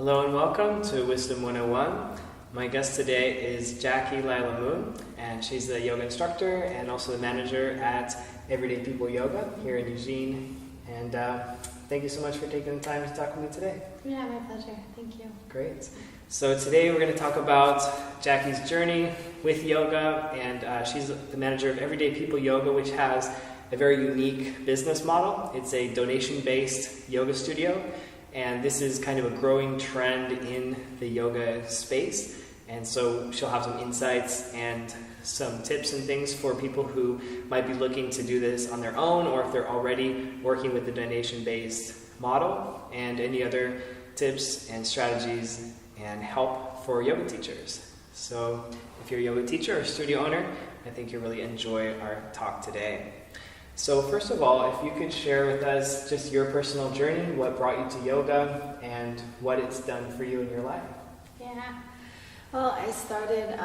Hello and welcome to Wisdom 101. My guest today is Jackie Lila Moon, and she's the yoga instructor and also the manager at Everyday People Yoga here in Eugene. And thank you so much for taking the time to talk with me today. Yeah, my pleasure. Thank you. Great. So today we're going to talk about Jackie's journey with yoga, and she's the manager of Everyday People Yoga, which has a very unique business model. It's a donation-based yoga studio. And this is kind of a growing trend in the yoga space. And so she'll have some insights and some tips and things for people who might be looking to do this on their own, or if they're already working with the donation-based model, and any other tips and strategies and help for yoga teachers. So if you're a yoga teacher or studio owner, I think you'll really enjoy our talk today. So first of all, if you could share with us just your personal journey, what brought you to yoga, and what it's done for you in your life. Yeah. Well, I started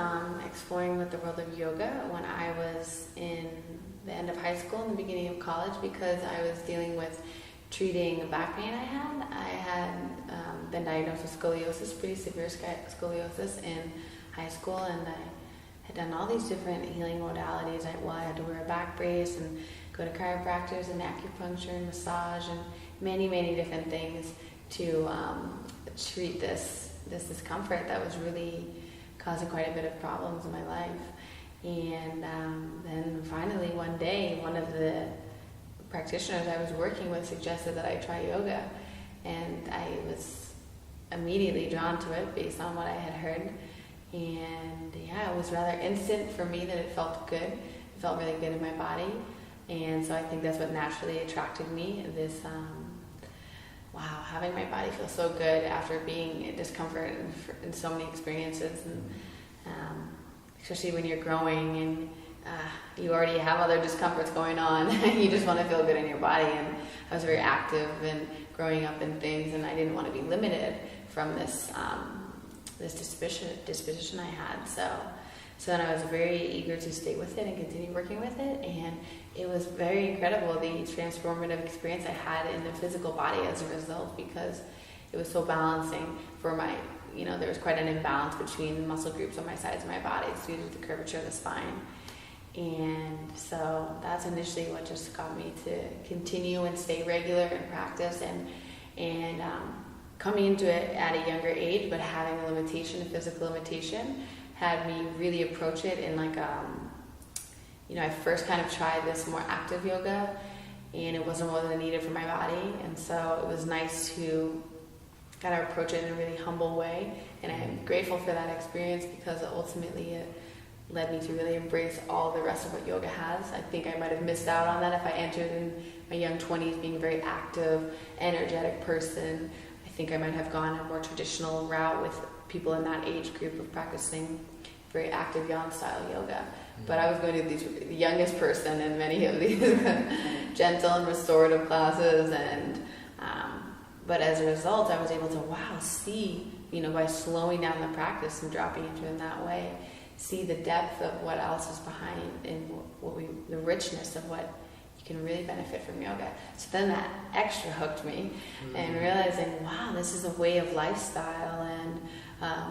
exploring with the world of yoga when I was in the end of high school and the beginning of college, because I was dealing with treating back pain I had. I had been diagnosed with scoliosis, pretty severe scoliosis in high school, and I had done all these different healing modalities. I had to wear a back brace and go to chiropractors and acupuncture and massage and many, many different things to treat this discomfort that was really causing quite a bit of problems in my life. And then finally one day, one of the practitioners I was working with suggested that I try yoga, and I was immediately drawn to it based on what I had heard. And yeah, it was rather instant for me that it felt good. It felt really good in my body. And so I think that's what naturally attracted me, this, having my body feel so good after being in discomfort in so many experiences. And especially when you're growing and you already have other discomforts going on, you just want to feel good in your body. And I was very active and growing up in things, and I didn't want to be limited from this disposition I had. So then I was very eager to stay with it and continue working with it, and it was very incredible, the transformative experience I had in the physical body as a result, because it was so balancing for my, there was quite an imbalance between the muscle groups on my sides of my body due to the curvature of the spine. And so that's initially what just got me to continue and stay regular and practice, and coming into it at a younger age, but having a limitation, a physical limitation, had me really approach it in I first kind of tried this more active yoga, and it wasn't what I needed for my body, and so it was nice to kind of approach it in a really humble way, and I'm grateful for that experience, because ultimately it led me to really embrace all the rest of what yoga has. I think I might have missed out on that if I entered in my young 20s being a very active, energetic person. I think I might have gone a more traditional route with people in that age group of practicing very active yang style yoga. But I was going to the youngest person in many of these gentle and restorative classes, and but as a result, I was able to see, by slowing down the practice and dropping into it in that way, see the depth of what else is behind, and the richness of what you can really benefit from yoga. So then that extra hooked me, and realizing, this is a way of lifestyle and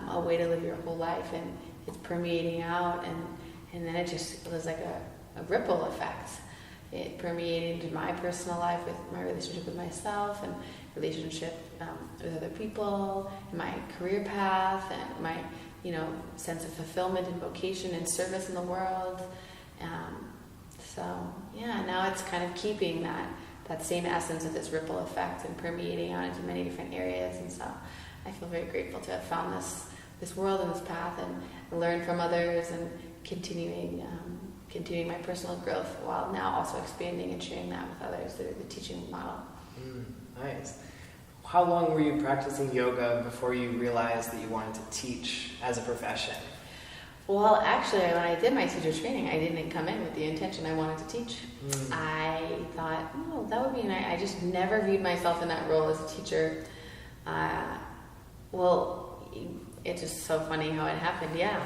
a way to live your whole life, and it's permeating out, and then it was like a ripple effect. It permeated into my personal life, with my relationship with myself, and relationship with other people, and my career path, and my sense of fulfillment and vocation and service in the world. Now it's kind of keeping that same essence of this ripple effect and permeating out into many different areas. And so I feel very grateful to have found this world and this path, and learn from others, and continuing my personal growth, while now also expanding and sharing that with others through the teaching model. Nice. How long were you practicing yoga before you realized that you wanted to teach as a profession? Well, actually, when I did my teacher training, I didn't come in with the intention I wanted to teach. I thought, that would be nice. I just never viewed myself in that role as a teacher. It's just so funny how it happened. Yeah,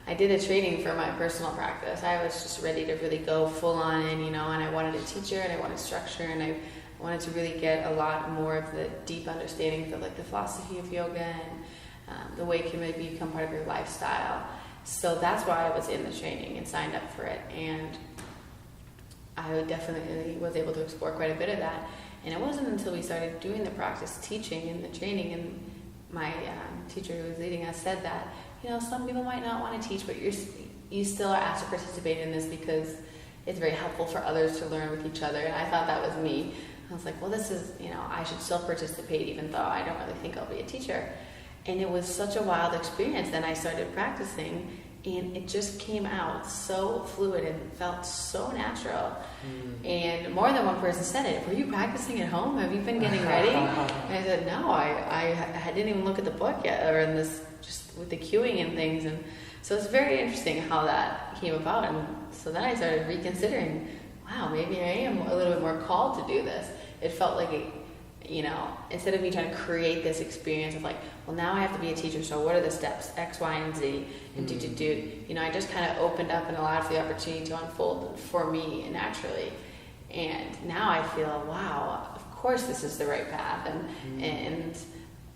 I did a training for my personal practice. I was just ready to really go full on in, and I wanted a teacher, and I wanted structure, and I I wanted to really get a lot more of the deep understandings of like the philosophy of yoga and the way it can really become part of your lifestyle. So that's why I was in the training and signed up for it. And I definitely was able to explore quite a bit of that. And it wasn't until we started doing the practice, teaching and the training, and my teacher who was leading us said that, some people might not want to teach, but you still are asked to participate in this because it's very helpful for others to learn with each other. And I thought that was me. I was like, well, this is, I should still participate even though I don't really think I'll be a teacher. And it was such a wild experience. Then I started practicing, and it just came out so fluid and felt so natural. And more than one person said it. Were you practicing at home? Have you been getting ready? And I said, no, I didn't even look at the book yet, or in this, just with the cueing and things. And so it's very interesting how that came about. And so then I started reconsidering, wow, maybe I am a little bit more called to do this. It felt like instead of me trying to create this experience of like, well, now I have to be a teacher, so what are the steps, X, Y, and Z, and do. I just kind of opened up and allowed for the opportunity to unfold for me naturally. And now I feel, wow, of course this is the right path, and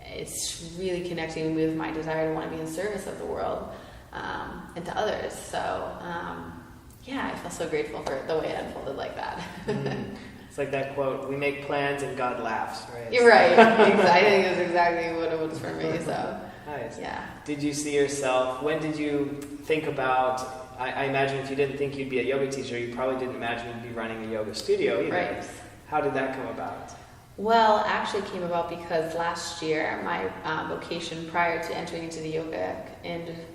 it's really connecting with my desire to want to be in service of the world and to others. So, I feel so grateful for the way it unfolded like that. It's like that quote, we make plans and God laughs, right? You're right. Exactly. I think that's exactly what it was for me. So, nice. Yeah. Did you see yourself, when did you think about, I imagine if you didn't think you'd be a yoga teacher, you probably didn't imagine you'd be running a yoga studio either. Right. How did that come about? Well, actually it came about because last year my vocation prior to entering into the yoga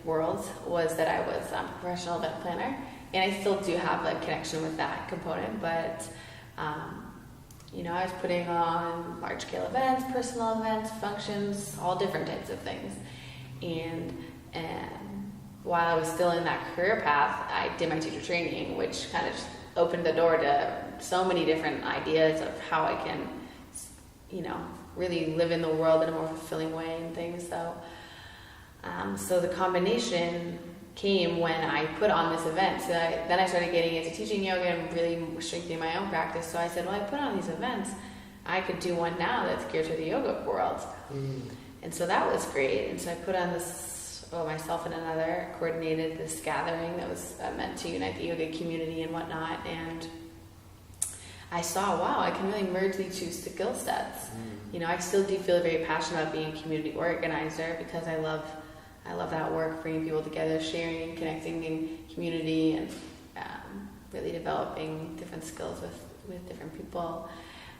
world was that I was a professional event planner, and I still do have a connection with that component, but I was putting on large-scale events, personal events, functions, all different types of things. And while I was still in that career path, I did my teacher training, which kind of just opened the door to so many different ideas of how I can, really live in the world in a more fulfilling way and things. So the combination came when I put on this event. So then I started getting into teaching yoga and really strengthening my own practice. So I said, well, I put on these events. I could do one now that's geared to the yoga world. And so that was great. And so I put on this, myself and another coordinated this gathering that was meant to unite the yoga community and whatnot. And I saw, wow, I can really merge these two skill sets. I still do feel very passionate about being a community organizer because I love that work, bringing people together, sharing, connecting in community, and really developing different skills with different people.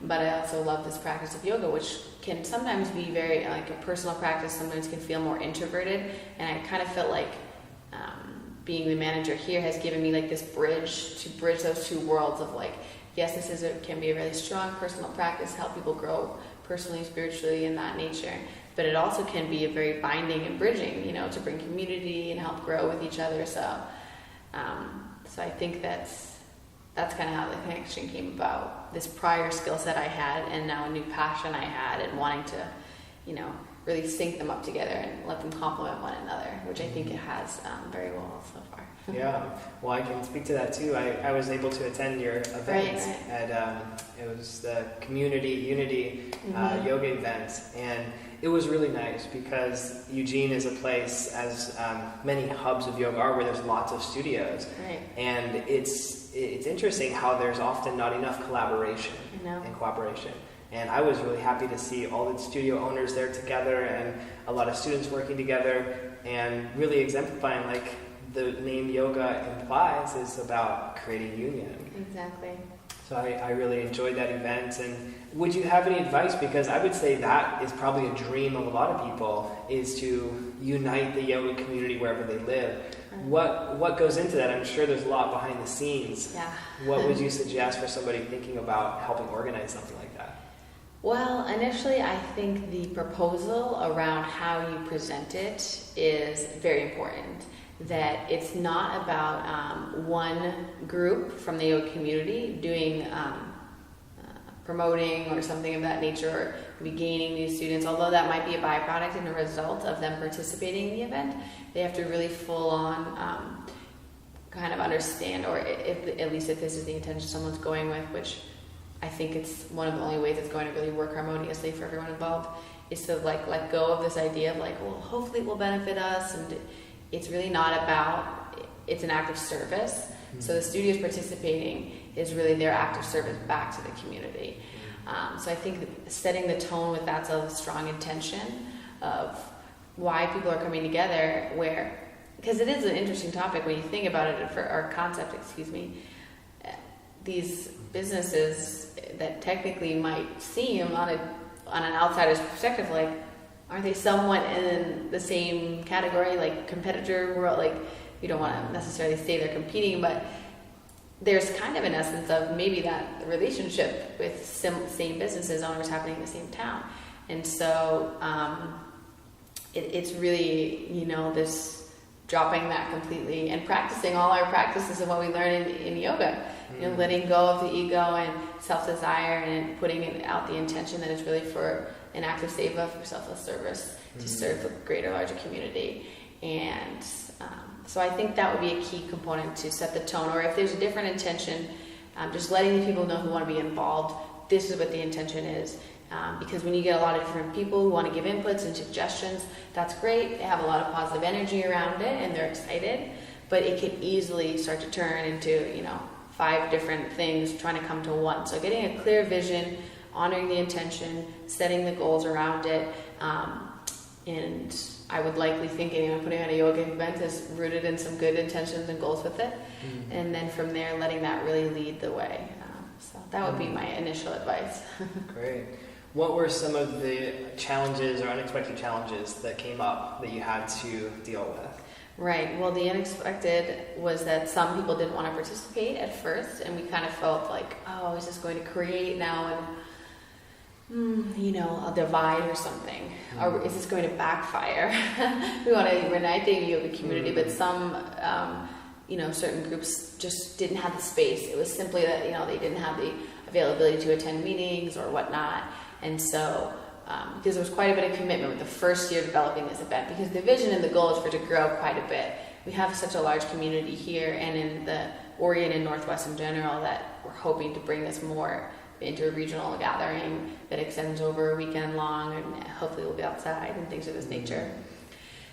But I also love this practice of yoga, which can sometimes be very like a personal practice, sometimes can feel more introverted. And I kind of felt like being the manager here has given me like this bridge to bridge those two worlds of like, yes, can be a really strong personal practice, help people grow personally, spiritually, in that nature. But it also can be a very binding and bridging, to bring community and help grow with each other. So I think that's kind of how the connection came about. This prior skill set I had, and now a new passion I had, and wanting to, really sync them up together and let them complement one another, which I think it has very well so far. Yeah, well, I can speak to that too. I was able to attend your event at it was the Community Unity yoga event, and it was really nice because Eugene is a place, as many hubs of yoga are, where there's lots of studios, and it's interesting how there's often not enough collaboration and cooperation. And I was really happy to see all the studio owners there together and a lot of students working together and really exemplifying, like the name yoga implies, is about creating union. Exactly. So I really enjoyed that event. And would you have any advice? Because I would say that is probably a dream of a lot of people, is to unite the yoga community wherever they live. What goes into that? I'm sure there's a lot behind the scenes. Yeah. What would you suggest for somebody thinking about helping organize something like that? Well, initially, I think the proposal around how you present it is very important. That it's not about one group from the yoga community doing promoting or something of that nature, or maybe gaining new students, although that might be a byproduct and a result of them participating in the event. They have to really full on kind of understand, or at least if this is the intention someone's going with, which I think it's one of the only ways it's going to really work harmoniously for everyone involved, is to like let go of this idea of like, well, hopefully it will benefit us, and it's really not about, it's an act of service. So the studios participating is really their act of service back to the community. So I think setting the tone with that's a strong intention of why people are coming together, because it is an interesting topic when you think about it, for our concept, these businesses that technically might seem on an outsider's perspective, like, aren't they somewhat in the same category, like competitor world? Like, you don't want to necessarily say they're competing, but there's kind of an essence of maybe that relationship with same businesses owners happening in the same town. And so it's really, this dropping that completely and practicing all our practices of what we learn in yoga. Letting go of the ego and self-desire, and putting it out the intention that it's really for an act of seva, for selfless service, to serve the greater, larger community. And so I think that would be a key component to set the tone. Or if there's a different intention, just letting the people know who want to be involved, this is what the intention is. Because when you get a lot of different people who want to give inputs and suggestions, that's great. They have a lot of positive energy around it and they're excited. But it can easily start to turn into, 5 different things trying to come to one. So getting a clear vision, honoring the intention, setting the goals around it, and I would likely think putting on a yoga event is rooted in some good intentions and goals with it. And then from there, letting that really lead the way. So that would be my initial advice. Great. What were some of the challenges or unexpected challenges that came up that you had to deal with? Right. Well, the unexpected was that some people didn't want to participate at first, and we kind of felt like, oh, is this going to create now a divide or something? Or is this going to backfire? We want to unite the yoga community, but some, certain groups just didn't have the space. It was simply that, they didn't have the availability to attend meetings or whatnot. And so, because there was quite a bit of commitment with the first year developing this event, because the vision and the goal is for it to grow quite a bit. We have such a large community here and in the Oregon and Northwest in general that we're hoping to bring this more into a regional gathering that extends over a weekend long, and hopefully we'll be outside and things of this nature.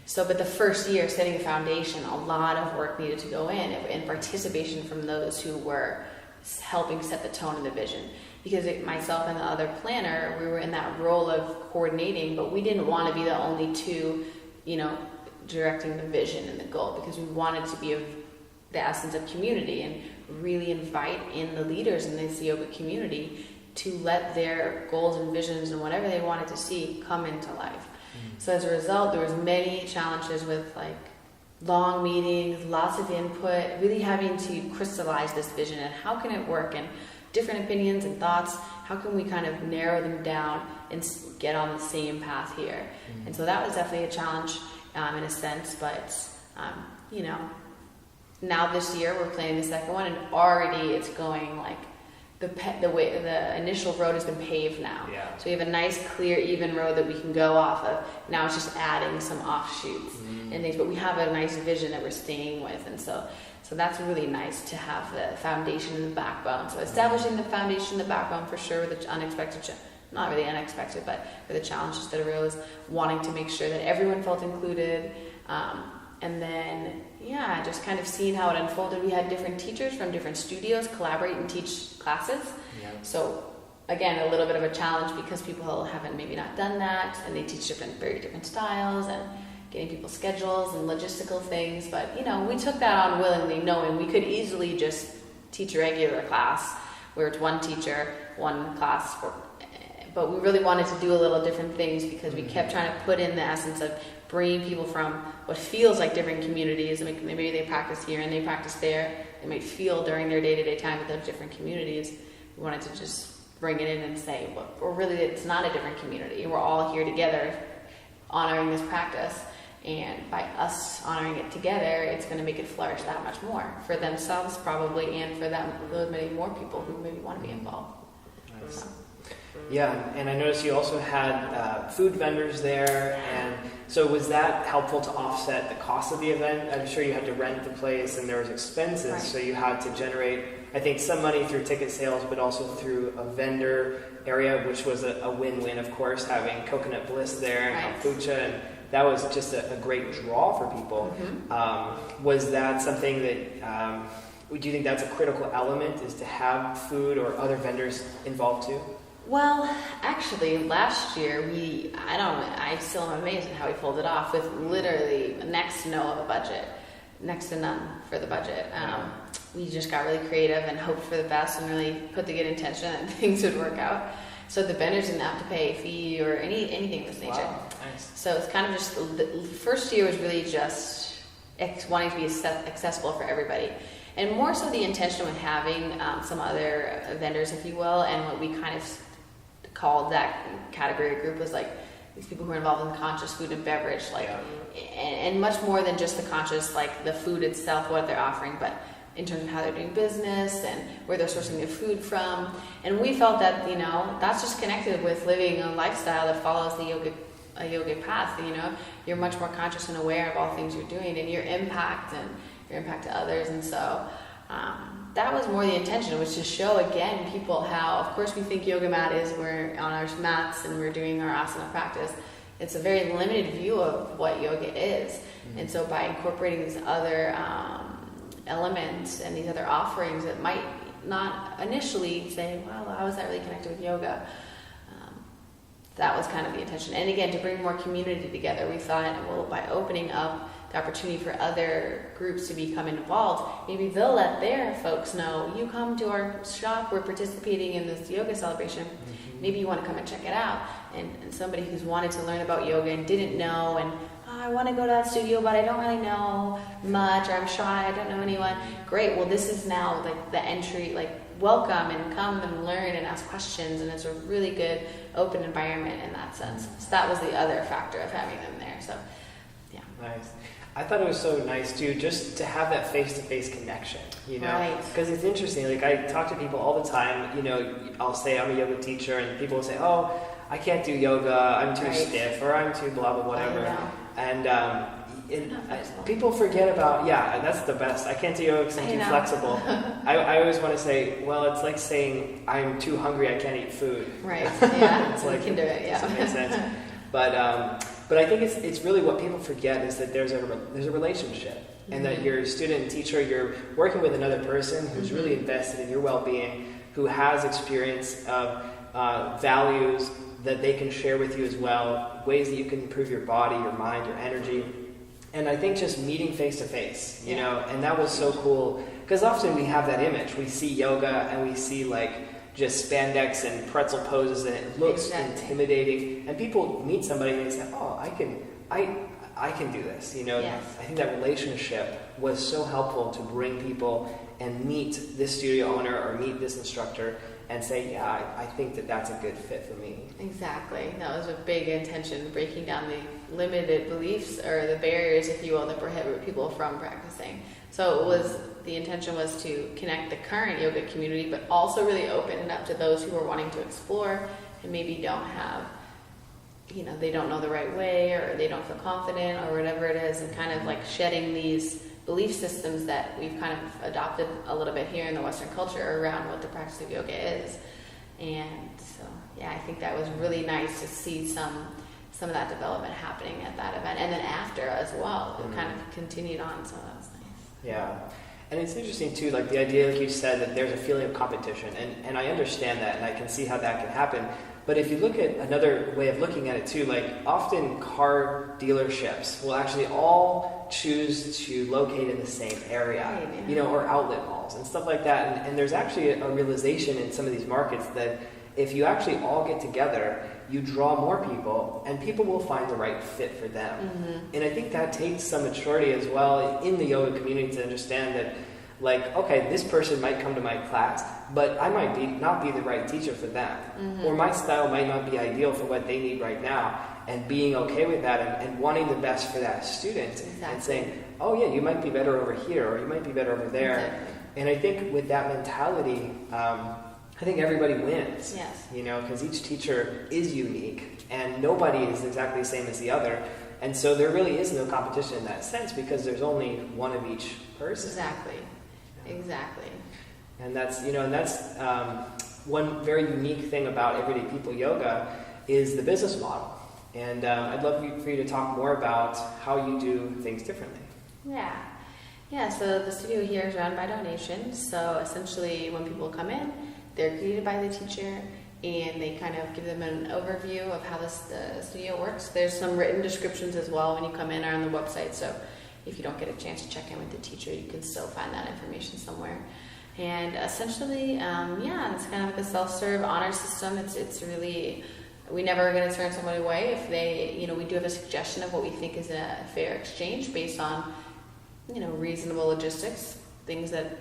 So, but the first year, setting the foundation, a lot of work needed to go in, and participation from those who were helping set the tone and the vision. Because myself and the other planner, we were in that role of coordinating, but we didn't want to be the only two, directing the vision and the goal, because we wanted to be of the essence of community and really invite in the leaders in this yoga community to let their goals and visions and whatever they wanted to see come into life. So as a result, there was many challenges with long meetings, lots of input, really having to crystallize this vision and how can it work, and different opinions and thoughts, how can we kind of narrow them down and get on the same path here. And so that was definitely a challenge in a sense, but now this year we're planning the second one, and already it's going the initial road has been paved now. So we have a nice, clear, even road that we can go off of. Now it's just adding some offshoots and things, but we have a nice vision that we're staying with, and so that's really nice to have the foundation and the backbone. So establishing the foundation, the backbone for sure, with the unexpected, not really unexpected, but for the challenges that arose, wanting to make sure that everyone felt included. And then, just kind of seeing how it unfolded. We had different teachers from different studios collaborate and teach classes. So again, a little bit of a challenge because people haven't maybe not done that, and they teach very different styles and getting people's schedules and logistical things. But, we took that on willingly, knowing we could easily just teach a regular class where it's one teacher, one class. But we really wanted to do a little different things because we kept trying to put in the essence of bringing people from what feels like different communities. Maybe they practice here and they practice there. They might feel during their day-to-day time with those different communities. We wanted to just bring it in and say, well, really, it's not a different community. We're all here together honoring this practice. And by us honoring it together, it's going to make it flourish that much more for themselves probably, and for those many more people who maybe want to be involved. Nice. Yeah, and I noticed you also had food vendors there, and so was that helpful to offset the cost of the event? I'm sure you had to rent the place and there was expenses, right. So you had to generate, I think, some money through ticket sales, but also through a vendor area, which was a win-win, of course, having Coconut Bliss there and kombucha, and that was just a great draw for people. Was that something that, do you think that's a critical element, is to have food or other vendors involved too? Well, actually, last year I still am amazed at how we pulled it off with literally next to no of a budget, next to none for the budget. We just got really creative and hoped for the best and really put the good intention that things would work out. So the vendors didn't have to pay a fee or anything of this nature. Wow, nice. So it's kind of just, the first year was really just wanting to be accessible for everybody. And more so the intention with having some other vendors, if you will, and what we kind of called that category group was like these people who are involved in conscious food and beverage, like, and much more than just the conscious, like the food itself, what they're offering, but in terms of how they're doing business and where they're sourcing their food from. And we felt that, that's just connected with living a lifestyle that follows a yogic path. You're much more conscious and aware of all things you're doing and your impact to others. And so that was more the intention, was to show again people how, of course, we think yoga mat is we're on our mats and we're doing our asana practice. It's a very limited view of what yoga is. And so by incorporating these other elements and these other offerings that might not initially say, well, how is that really connected with yoga? That was kind of the intention. And again, to bring more community together, we thought, well, by opening up the opportunity for other groups to become involved, maybe they'll let their folks know, you come to our shop, we're participating in this yoga celebration, maybe you want to come and check it out. And somebody who's wanted to learn about yoga and didn't know, and I want to go to that studio, but I don't really know much, or I'm shy, I don't know anyone. Great, well, this is now like the entry, like welcome and come and learn and ask questions, and it's a really good open environment in that sense. So that was the other factor of having them there. So, yeah. Nice. I thought it was so nice too, just to have that face-to-face connection, because it's interesting. Like, I talk to people all the time. I'll say I'm a yoga teacher, and people will say, "Oh, I can't do yoga. I'm too stiff, or I'm too blah blah whatever." And people forget about, that's the best. I can't do yoga because I'm too flexible. I always want to say, well, it's like saying I'm too hungry, I can't eat food. Right. Yeah. It's like, you can do it. Yeah. Doesn't make sense. But I think it's really what people forget is that there's a relationship, and that you're a student and teacher, you're working with another person who's really invested in your well-being, who has experience of values that they can share with you as well, ways that you can improve your body, your mind, your energy. And I think just meeting face to face, and that was so cool, because often we have that image. We see yoga and we see just spandex and pretzel poses, and it looks intimidating. And people meet somebody and they say, "Oh, I can do this." Yes. I think that relationship was so helpful to bring people and meet this studio owner or meet this instructor and say, "Yeah, I think that's a good fit for me." Exactly. That was a big intention, breaking down the limited beliefs or the barriers, if you will, that prohibit people from practicing. So the intention was to connect the current yoga community, but also really open it up to those who are wanting to explore and maybe don't have, they don't know the right way, or they don't feel confident, or whatever it is, and kind of like shedding these belief systems that we've kind of adopted a little bit here in the Western culture around what the practice of yoga is. And so, I think that was really nice to see some of that development happening at that event, and then after as well, it kind of continued on. So that was nice. Yeah. And it's interesting too, like the idea, like you said, that there's a feeling of competition, and I understand that, and I can see how that can happen. But if you look at another way of looking at it too, like often car dealerships will actually all choose to locate in the same area, or outlet malls and stuff like that. And there's actually a realization in some of these markets that if you actually all get together, you draw more people, and people will find the right fit for them. And I think that takes some maturity as well in the yoga community to understand that, okay, this person might come to my class, but I might not be the right teacher for them. Or my style might not be ideal for what they need right now. And being okay with that and wanting the best for that student. And saying, oh yeah, you might be better over here, or you might be better over there. Exactly. And I think with that mentality, I think everybody wins. Yes. Because each teacher is unique, and nobody is exactly the same as the other. And so there really is no competition in that sense, because there's only one of each person. Exactly. And that's, one very unique thing about Everyday People Yoga is the business model. And I'd love for you to talk more about how you do things differently. Yeah, so the studio here is run by donations. So essentially when people come in, they're greeted by the teacher and they kind of give them an overview of how the studio works. There's some written descriptions as well when you come in or on the website. So if you don't get a chance to check in with the teacher, you can still find that information somewhere. And essentially, it's kind of like a self-serve honor system. It's really, we never are going to turn someone away if they, we do have a suggestion of what we think is a fair exchange based on, reasonable logistics, things that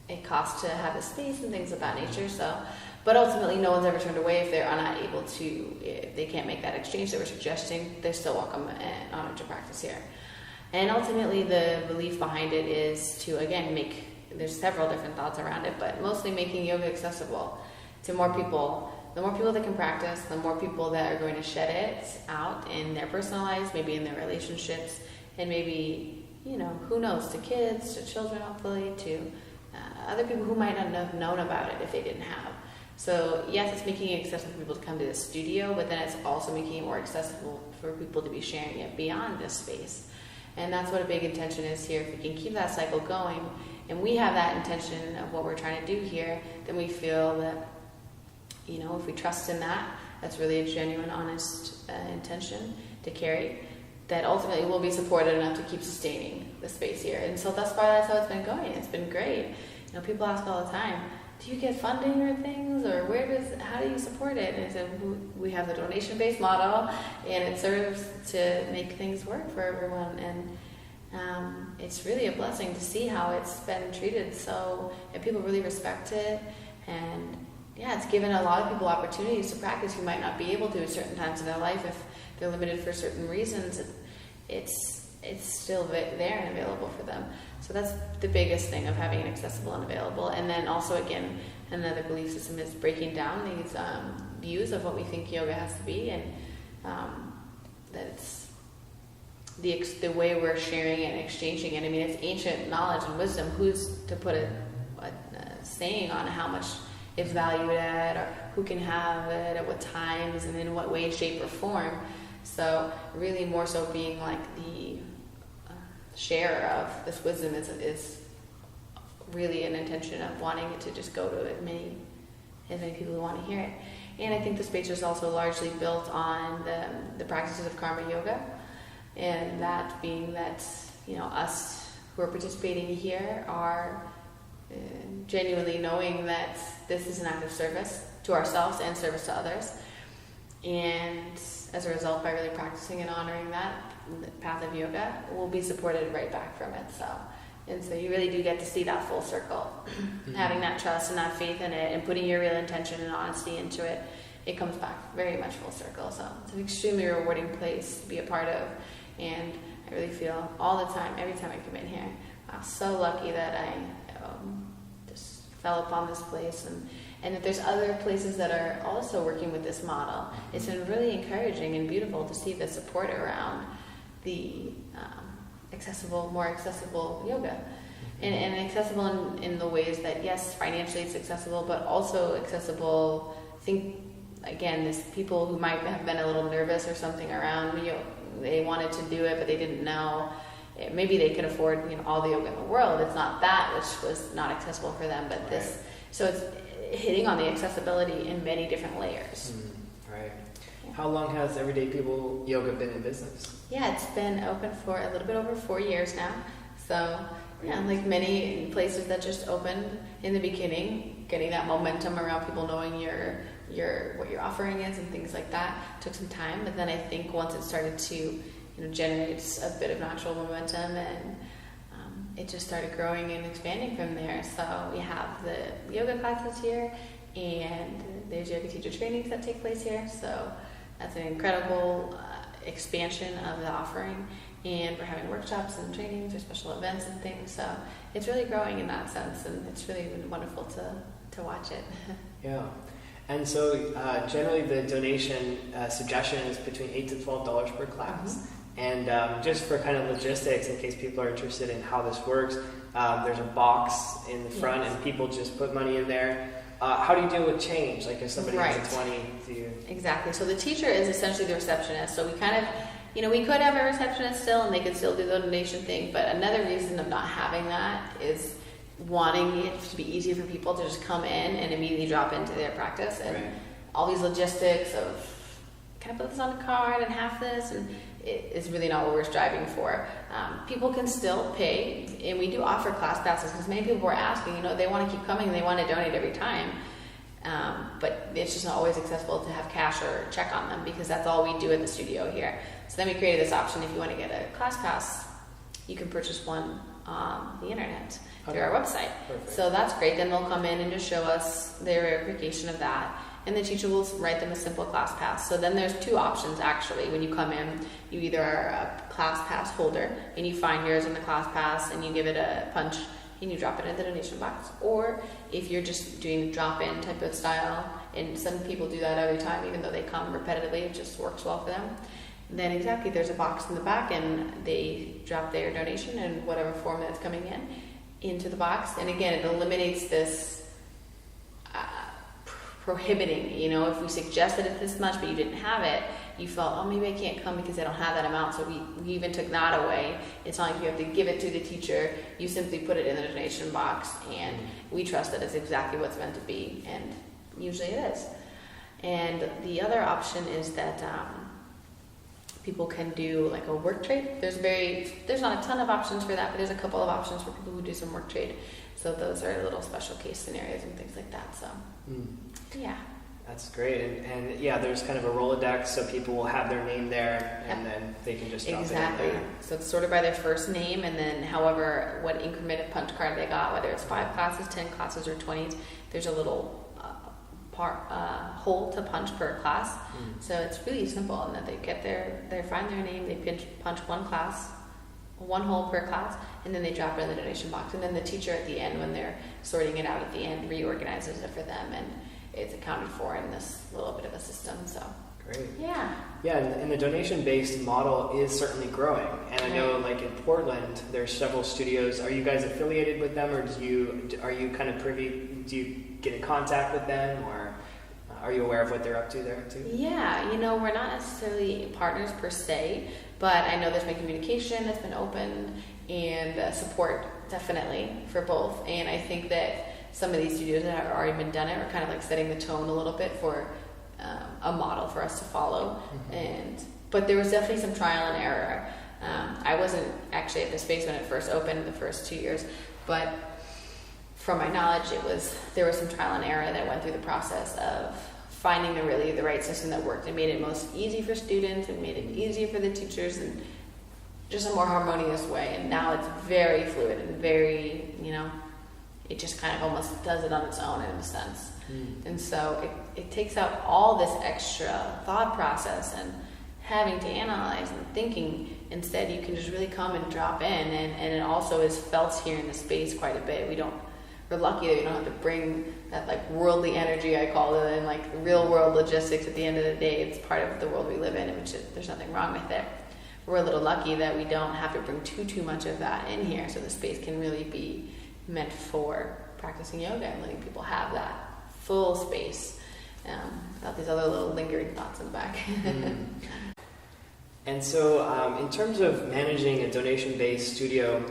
it costs to have a space and things of that nature. So, but ultimately, no one's ever turned away if they're not able to, if they can't make that exchange that we're suggesting, they're still welcome and honored to practice here. And ultimately, the belief behind it is to, again, there's several different thoughts around it, but mostly making yoga accessible to more people. The more people that can practice, the more people that are going to shed it out in their personal lives, maybe in their relationships, and maybe, who knows, to kids, to children, hopefully, to other people who might not have known about it if they didn't have. So, yes, it's making it accessible for people to come to the studio, but then it's also making it more accessible for people to be sharing it beyond this space. And that's what a big intention is here. If we can keep that cycle going, and we have that intention of what we're trying to do here, then we feel that, if we trust in that, that's really a genuine, honest intention to carry, that ultimately we'll be supported enough to keep sustaining the space here. And so thus far, that's how it's been going. It's been great. People ask all the time, do you get funding or things, or how do you support it? And I said, we have the donation-based model, and it serves to make things work for everyone. And it's really a blessing to see how it's been treated. And people really respect it. And it's given a lot of people opportunities to practice who might not be able to at certain times in their life if they're limited for certain reasons. It's still there and available for them. So that's the biggest thing of having it accessible and available. And then also, again, another belief system is breaking down these views of what we think yoga has to be, and that it's the way we're sharing it and exchanging it. I mean, it's ancient knowledge and wisdom. Who's to put a saying on how much it's valued at, or who can have it at what times and in what way, shape, or form? So really more so being like the share of this wisdom is really an intention of wanting it to just go to as many people who want to hear it. And I think the space is also largely built on the practices of karma yoga, and that being that us who are participating here are genuinely knowing that this is an act of service to ourselves and service to others. And as a result, by really practicing and honoring that path of yoga, we'll be supported right back from it. So you really do get to see that full circle. Having that trust and that faith in it and putting your real intention and honesty into it, it comes back very much full circle. So it's an extremely rewarding place to be a part of. And I really feel all the time, every time I come in here, I'm so lucky that I just fell upon this place, and that there's other places that are also working with this model. It's been really encouraging and beautiful to see the support around the more accessible yoga. And accessible in the ways that, yes, financially it's accessible, but also accessible, I think, again, there's people who might have been a little nervous or something around, they wanted to do it, but they didn't know. Maybe they could afford all the yoga in the world. It's not that which was not accessible for them, but this. So it's hitting on the accessibility in many different layers. Right. Yeah. How long has Everyday People Yoga been in business? Yeah, it's been open for a little bit over 4 years now. So, like many places that just opened in the beginning, getting that momentum around people knowing what your offering is and things like that took some time. But then I think once it started to generates a bit of natural momentum, and it just started growing and expanding from there. So we have the yoga classes here, and there's yoga teacher trainings that take place here. So that's an incredible expansion of the offering, and we're having workshops and trainings or special events and things. So it's really growing in that sense, and it's really been wonderful to watch it. Yeah. And so generally the donation suggestion is between $8 to $12 per class. And just for kind of logistics, in case people are interested in how this works, there's a box in the front, and people just put money in there. How do you deal with change? Like if somebody has a 20, do you... Exactly. So the teacher is essentially the receptionist. So we kind of, we could have a receptionist still, and they could still do the donation thing. But another reason of not having that is wanting it to be easier for people to just come in and immediately drop into their practice. And all these logistics of, can I put this on a card and have this? And it is really not what we're striving for. People can still pay, and we do offer class passes because many people were asking, they want to keep coming, they want to donate every time. But it's just not always accessible to have cash or check on them because that's all we do at the studio here. So then we created this option. If you want to get a class pass, you can purchase one on the internet through our website. Perfect. So that's great. Then they'll come in and just show us their verification of that. And the teacher will write them a simple class pass. So then there's two options actually. When you come in, you either are a class pass holder and you find yours in the class pass and you give it a punch and you drop it in the donation box. Or if you're just doing drop-in type of style, and some people do that every time even though they come repetitively, it just works well for them. Then exactly, there's a box in the back and they drop their donation in whatever form that's coming in into the box. And again, it eliminates this prohibiting, if we suggested it this much but you didn't have it, you felt, oh, maybe I can't come because I don't have that amount. So we even took that away. It's not like you have to give it to the teacher. You simply put it in the donation box, and we trust that it's exactly what's meant to be, and usually it is. And the other option is that people can do like a work trade. There's not a ton of options for that, but there's a couple of options for people who do some work trade. So those are little special case scenarios and things like that. So yeah, that's great. And yeah, there's kind of a Rolodex, so people will have their name there, and then they can just drop it in there. So it's sorted by their first name, and then however what increment of punch card they got, whether it's 5 classes, 10 classes, or 20, there's a little hole to punch per class. So it's really simple, and that they find their name, they punch one hole per class, and then they drop it in the donation box. And then the teacher at the end, when they're sorting it out at the end, reorganizes it for them, and it's accounted for in this little bit of a system. So great. Yeah, and the donation-based model is certainly growing. And I know, like in Portland, there's several studios. Are you guys affiliated with them, or are you kind of privy? Do you get in contact with them, or are you aware of what they're up to there too? Yeah, we're not necessarily partners per se, but I know there's been communication that's been open, and support definitely for both. And I think that some of these studios that have already been done it are kind of like setting the tone a little bit for a model for us to follow. But there was definitely some trial and error. I wasn't actually at the space when it first opened the first 2 years, but from my knowledge, there was some trial and error that went through the process of finding the right system that worked. It made it most easy for students, and made it easier for the teachers, and just a more harmonious way. And now it's very fluid and very, it just kind of almost does it on its own in a sense. And so it takes out all this extra thought process and having to analyze and thinking. Instead, you can just really come and drop in, and it also is felt here in the space quite a bit. We're lucky that we don't have to bring that like worldly energy, I call it, and like real world logistics. At the end of the day, it's part of the world we live in, which there's nothing wrong with it. We're a little lucky that we don't have to bring too much of that in here, so the space can really be meant for practicing yoga and letting people have that full space without these other little lingering thoughts in the back. And so in terms of managing a donation-based studio,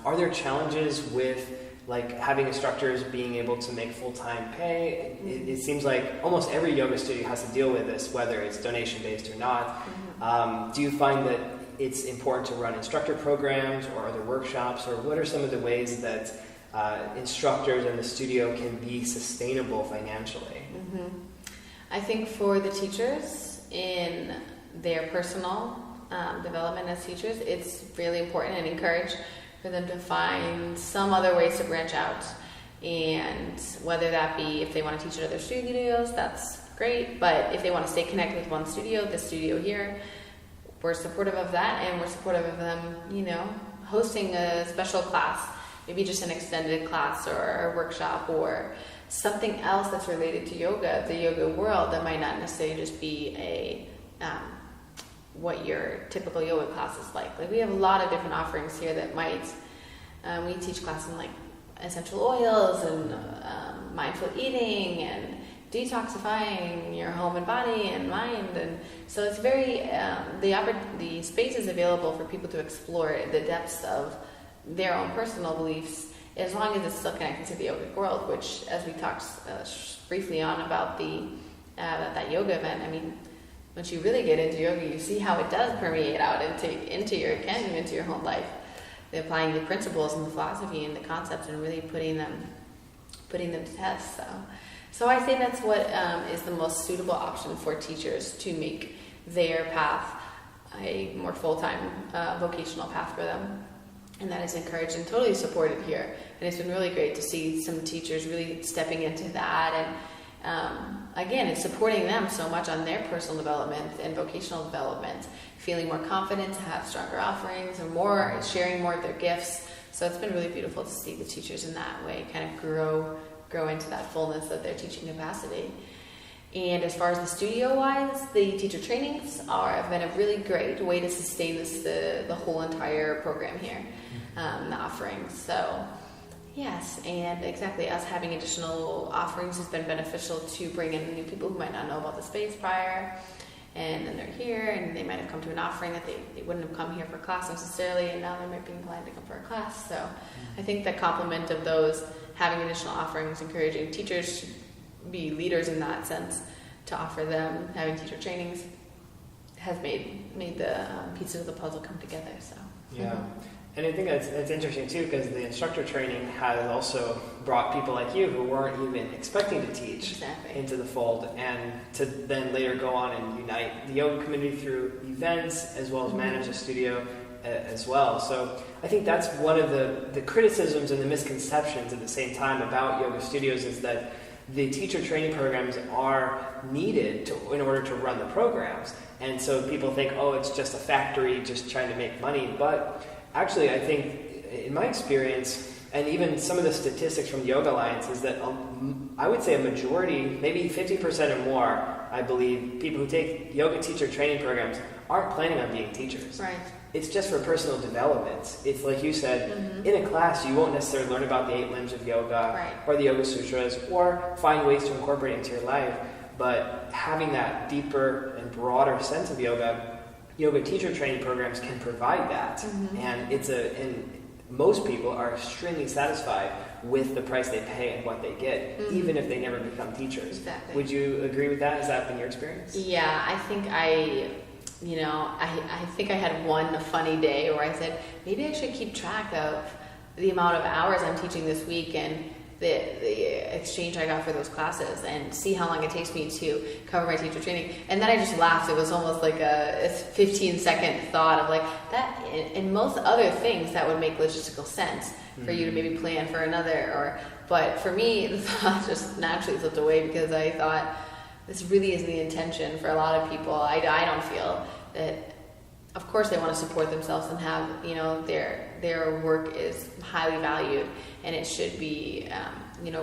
are there challenges with like having instructors being able to make full-time pay? It seems like almost every yoga studio has to deal with this, whether it's donation-based or not. Do you find that it's important to run instructor programs or other workshops, or what are some of the ways that instructors in the studio can be sustainable financially? I think for the teachers in their personal development as teachers, it's really important and encouraged for them to find some other ways to branch out. And whether that be if they want to teach at other studios, that's great. But if they want to stay connected with one studio, the studio here, we're supportive of that, and we're supportive of them, hosting a special class, maybe just an extended class or a workshop or something else that's related to yoga, the yoga world, that might not necessarily just be what your typical yoga class is like. Like we have a lot of different offerings here that might, we teach classes in like essential oils and mindful eating and detoxifying your home and body and mind, and so it's very the space is available for people to explore the depths of their own personal beliefs, as long as it's still connected to the yogic world, which, as we talked briefly on about that yoga event, I mean, once you really get into yoga, you see how it does permeate out into your whole life. They're applying the principles and the philosophy and the concepts and really putting them to test. So I think that's what is the most suitable option for teachers to make their path a more full-time vocational path for them. And that is encouraged and totally supported here. And it's been really great to see some teachers really stepping into that. And again, it's supporting them so much on their personal development and vocational development, feeling more confident to have stronger offerings or more, sharing more of their gifts. So it's been really beautiful to see the teachers in that way kind of grow into that fullness of their teaching capacity. And as far as the studio-wise, the teacher trainings have been a really great way to sustain the whole entire program here, the offerings. So, yes, and exactly, us having additional offerings has been beneficial to bring in new people who might not know about the space prior, and then they're here, and they might have come to an offering that they wouldn't have come here for class necessarily, and now they might be inclined to come for a class. So I think the complement of those, having additional offerings, encouraging teachers to be leaders in that sense, to offer them, having teacher trainings, has made the pieces of the puzzle come together. So yeah. And I think that's interesting too, because the instructor training has also brought people like you who weren't even expecting to teach into the fold, and to then later go on and unite the yoga community through events as well as manage a studio as well. So I think that's one of the criticisms and the misconceptions at the same time about yoga studios, is that the teacher training programs are needed in order to run the programs. And so people think, oh, it's just a factory just trying to make money. But actually, I think, in my experience, and even some of the statistics from the Yoga Alliance, is that I would say a majority, maybe 50% or more, I believe, people who take yoga teacher training programs aren't planning on being teachers. Right. It's just for personal development. It's like you said, in a class you won't necessarily learn about the 8 limbs of yoga or the Yoga Sutras, or find ways to incorporate it into your life. But having that deeper and broader sense of yoga teacher training programs can provide that. And most people are extremely satisfied with the price they pay and what they get, even if they never become teachers. Exactly. Would you agree with that? Has that been your experience? Yeah, I think I think I had one funny day where I said, maybe I should keep track of the amount of hours I'm teaching this week and the exchange I got for those classes, and see how long it takes me to cover my teacher training. And then I just laughed. It was almost like a 15-second thought of like that. And most other things that would make logistical sense for you to maybe plan for another. But for me, the thought just naturally slipped away, because I thought, this really is the intention for a lot of people. I don't feel that, of course, they want to support themselves and have, their work is highly valued, and it should be,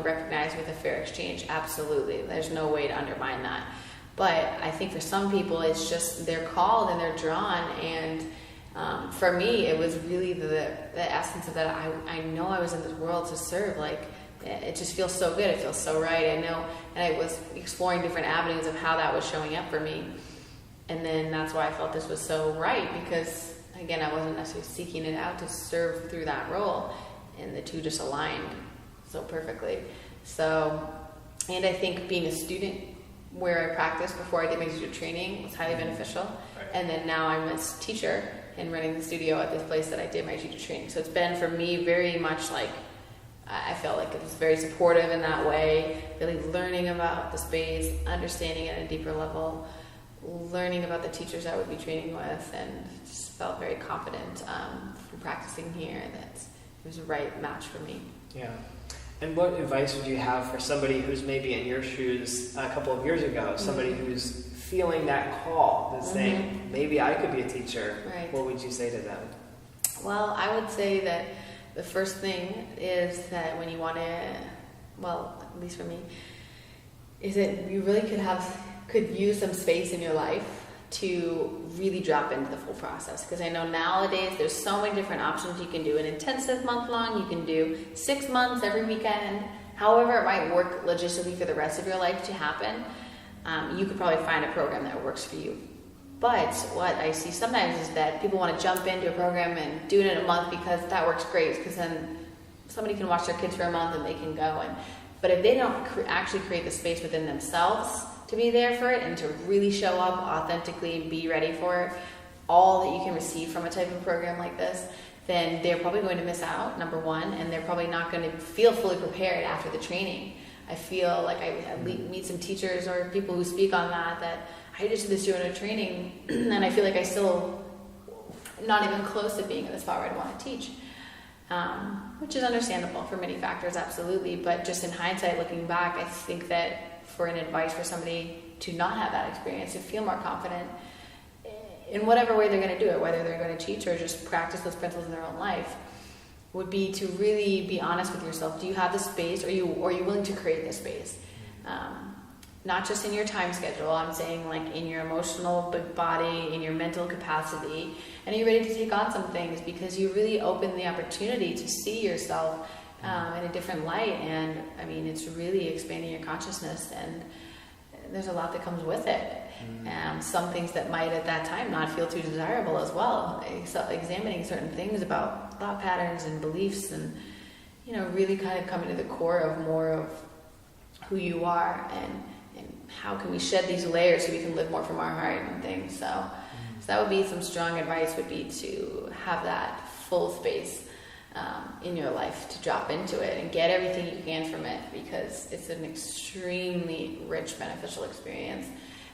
recognized with a fair exchange. Absolutely. There's no way to undermine that. But I think for some people, it's just they're called and they're drawn. And for me, it was really the essence of that. I know I was in this world to serve. Like, it just feels so good. It feels so right. I know. And I was exploring different avenues of how that was showing up for me. And then that's why I felt this was so right, because, again, I wasn't necessarily seeking it out to serve through that role. And the two just aligned so perfectly. So, and I think being a student where I practiced before I did my teacher training was highly beneficial. Right. And then now I'm a teacher and running the studio at this place that I did my teacher training. So it's been, for me, very much like, I felt like it was very supportive in that way, really learning about the space, understanding it at a deeper level, learning about the teachers I would be training with, and just felt very confident from practicing here that it was the right match for me. Yeah. And what advice would you have for somebody who's maybe in your shoes a couple of years ago, somebody who's feeling that call, that's saying, maybe I could be a teacher? Right. What would you say to them? Well, I would say that the first thing is that when you want to, well, at least for me, is that you really could use some space in your life to really drop into the full process. Because I know nowadays there's so many different options. You can do an intensive month-long, you can do 6 months every weekend, however it might work logistically for the rest of your life to happen. You could probably find a program that works for you. But what I see sometimes is that people want to jump into a program and do it in a month because that works great, because then somebody can watch their kids for a month and they can go. But if they don't actually create the space within themselves to be there for it and to really show up authentically and be ready for all that you can receive from a type of program like this, then they're probably going to miss out, number one, and they're probably not going to feel fully prepared after the training. I feel like I meet some teachers or people who speak on that I just did this during a training and I feel like I still not even close to being at the spot where I'd want to teach. Which is understandable for many factors, absolutely. But just in hindsight, looking back, I think that for an advice for somebody to not have that experience, to feel more confident in whatever way they're going to do it, whether they're going to teach or just practice those principles in their own life, would be to really be honest with yourself. Do you have the space? Are you willing to create the space? Not just in your time schedule, I'm saying like in your emotional body, in your mental capacity, and are you ready to take on some things because you really open the opportunity to see yourself in a different light. And I mean, it's really expanding your consciousness, and there's a lot that comes with it. Some things that might at that time not feel too desirable as well. So examining certain things about thought patterns and beliefs, and really kind of coming to the core of more of who you are, and how can we shed these layers so we can live more from our heart and things. So that would be some strong advice, would be to have that full space in your life to drop into it and get everything you can from it, because it's an extremely rich, beneficial experience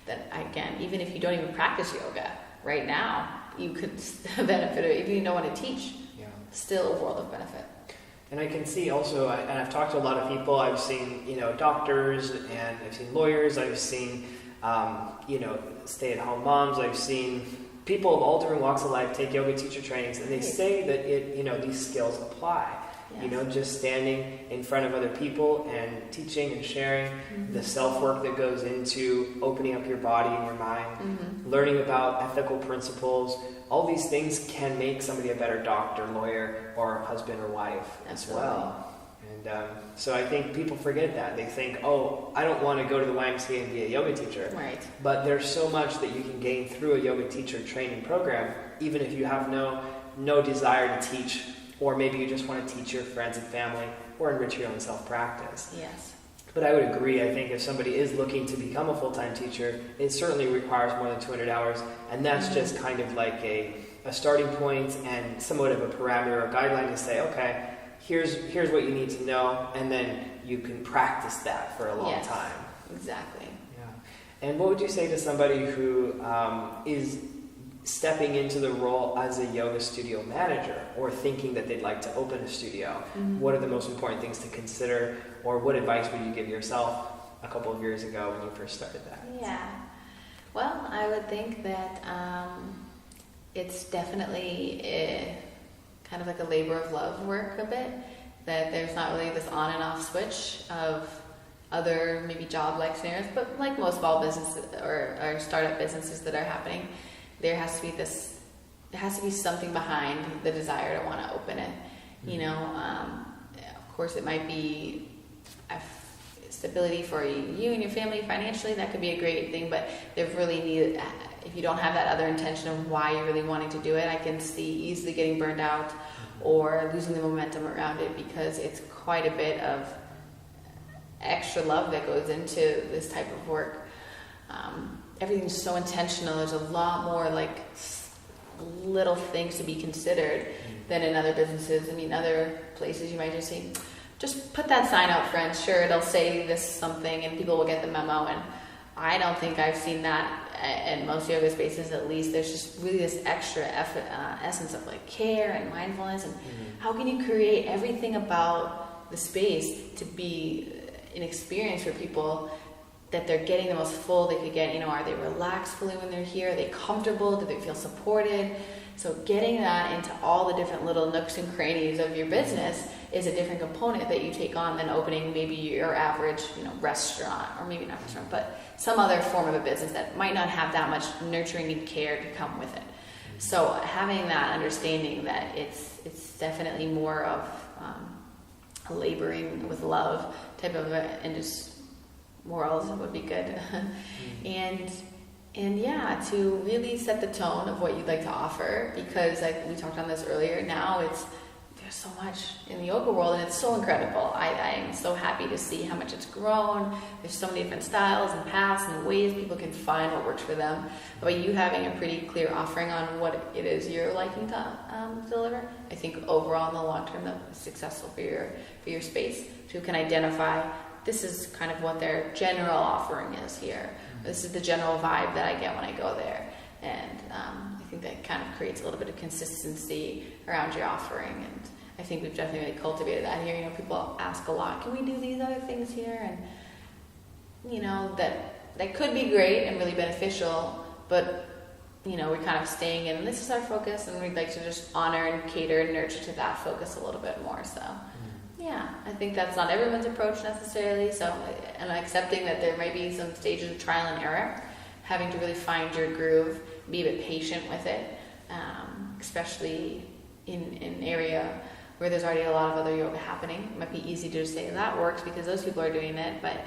that, again, even if you don't even practice yoga right now, you could benefit it. Even if you don't want to teach, still a world of benefit. And I can see also, and I've talked to a lot of people, I've seen, doctors, and I've seen lawyers, I've seen, stay-at-home moms, I've seen people of all different walks of life take yoga teacher trainings, and they say that these skills apply. Yes. Just standing in front of other people and teaching and sharing, the self-work that goes into opening up your body and your mind, learning about ethical principles. All these things can make somebody a better doctor, lawyer, or husband or wife as well. And so I think people forget that. They think, I don't want to go to the YMCA and be a yoga teacher. Right. But there's so much that you can gain through a yoga teacher training program, even if you have no desire to teach, or maybe you just want to teach your friends and family or enrich your own self-practice. Yes. But I would agree, I think if somebody is looking to become a full-time teacher, it certainly requires more than 200 hours, and that's just kind of like a starting point and somewhat of a parameter or guideline to say, okay, here's what you need to know, and then you can practice that for a long time. Exactly. Yeah. And what would you say to somebody who is stepping into the role as a yoga studio manager, or thinking that they'd like to open a studio? What are the most important things to consider, or what advice would you give yourself a couple of years ago when you first started that? Yeah. Well, I would think that it's definitely kind of like a labor of love work a bit, that there's not really this on and off switch of other maybe job-like scenarios, but like most small businesses or startup businesses that are happening, there has to be something behind the desire to want to open it. Of course, it might be stability for you and your family financially. That could be a great thing, but there really need, if you don't have that other intention of why you're really wanting to do it, I can see easily getting burned out or losing the momentum around it, because it's quite a bit of extra love that goes into this type of work. Everything's so intentional. There's a lot more like little things to be considered than in other businesses. I mean, other places you might just say, just put that sign out, friends. Sure, it'll say this something and people will get the memo. And I don't think I've seen that in most yoga spaces, at least. There's just really this extra essence of like care and mindfulness. And how can you create everything about the space to be an experience for people that they're getting the most full they could get? Are they relaxed fully when they're here? Are they comfortable? Do they feel supported? So getting that into all the different little nooks and crannies of your business is a different component that you take on than opening maybe your average, restaurant, or maybe not restaurant, but some other form of a business that might not have that much nurturing and care to come with it. So having that understanding that it's definitely more of a laboring with love type of and just morals would be good. And yeah, to really set the tone of what you'd like to offer, because like we talked on this earlier, now there's so much in the yoga world and it's so incredible. I am so happy to see how much it's grown. There's so many different styles and paths and ways people can find what works for them. But you having a pretty clear offering on what it is you're liking to deliver, I think overall in the long term that's successful for your space. So you can identify this is kind of what their general offering is here. This is the general vibe that I get when I go there. And I think that kind of creates a little bit of consistency around your offering. And I think we've definitely cultivated that here. People ask a lot, can we do these other things here? And, that could be great and really beneficial, but, we're kind of staying in, this is our focus, and we'd like to just honor and cater and nurture to that focus a little bit more. So, yeah, I think that's not everyone's approach necessarily. So, and accepting that there might be some stages of trial and error, having to really find your groove, be a bit patient with it, especially in an area where there's already a lot of other yoga happening. It might be easy to just say that works because those people are doing it, but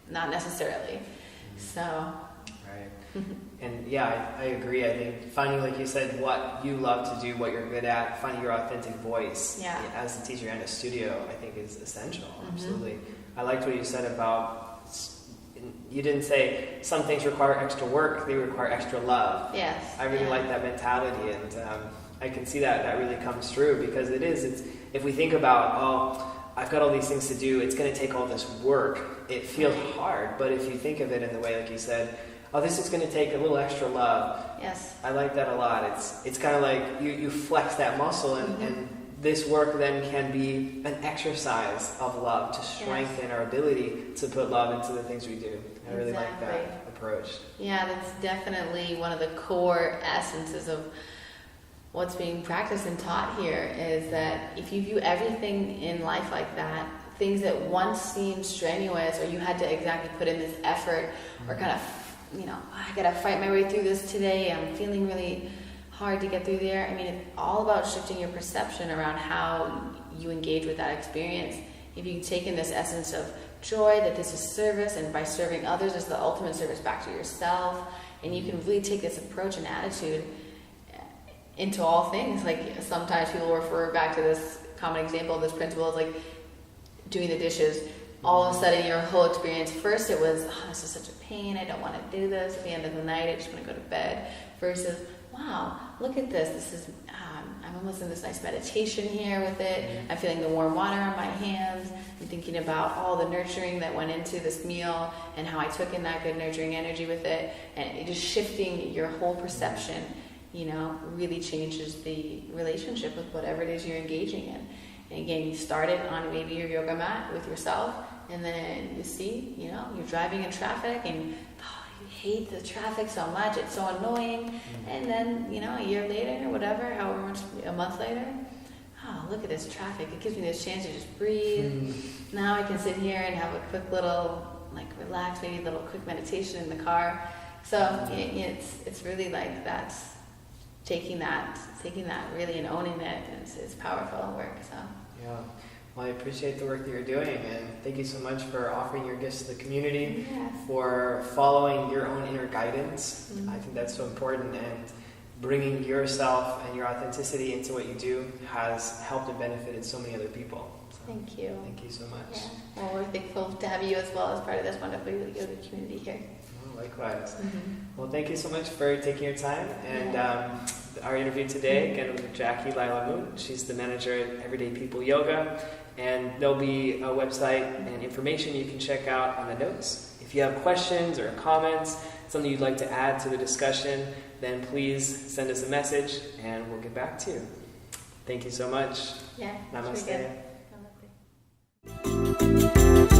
not necessarily. So, right. And yeah, I agree. I think finding, like you said, what you love to do, what you're good at, finding your authentic voice as a teacher and a studio, I think is essential. Absolutely. I liked what you said about, you didn't say some things require extra work, they require extra love. Yes. I really like that mentality, and I can see that really comes through, because it's if we think about, I've got all these things to do, it's going to take all this work, it feels hard. But if you think of it in the way, like you said, this is going to take a little extra love. Yes. I like that a lot. It's kind of like you flex that muscle, and this work then can be an exercise of love to strengthen our ability to put love into the things we do. I really like that approach. Yeah, that's definitely one of the core essences of what's being practiced and taught here, is that if you view everything in life like that, things that once seemed strenuous, or you had to exactly put in this effort, or kind of, I gotta fight my way through this today, I'm feeling really hard to get through there. I mean, it's all about shifting your perception around how you engage with that experience. If you take in this essence of joy, that this is service, and by serving others is the ultimate service back to yourself, and you can really take this approach and attitude into all things. Like sometimes people refer back to this common example of this principle, is like doing the dishes. All of a sudden your whole experience, first it was, this is such a pain, I don't want to do this. At the end of the night I just want to go to bed. Versus, wow, look at this is I'm almost in this nice meditation here with it. I'm feeling the warm water on my hands. I'm thinking about all the nurturing that went into this meal and how I took in that good nurturing energy with it. And it just shifting your whole perception, really changes the relationship with whatever it is you're engaging in. And again, you started on maybe your yoga mat with yourself, and then you see, you're driving in traffic and you hate the traffic so much, it's so annoying. And then, a year later, whatever, however much, a month later, look at this traffic. It gives me this chance to just breathe. Now I can sit here and have a quick little, relax, maybe a little quick meditation in the car. So it's really like that's taking that really and owning it. It's powerful work. So. Yeah. Well, I appreciate the work that you're doing, and thank you so much for offering your gifts to the community, for following your own inner guidance. I think that's so important, and bringing yourself and your authenticity into what you do has helped and benefited so many other people. So, thank you. Thank you so much. Yeah. Well, we're thankful to have you as well as part of this wonderful yoga community here. Oh, likewise. Well, thank you so much for taking your time, and our interview today, again, with Jackie Lila Moon. She's the manager at Everyday People Yoga, and there'll be a website and information you can check out on the notes. If you have questions or comments, something you'd like to add to the discussion, then please send us a message and we'll get back to you. Thank you so much. Yeah. Namaste. Namaste.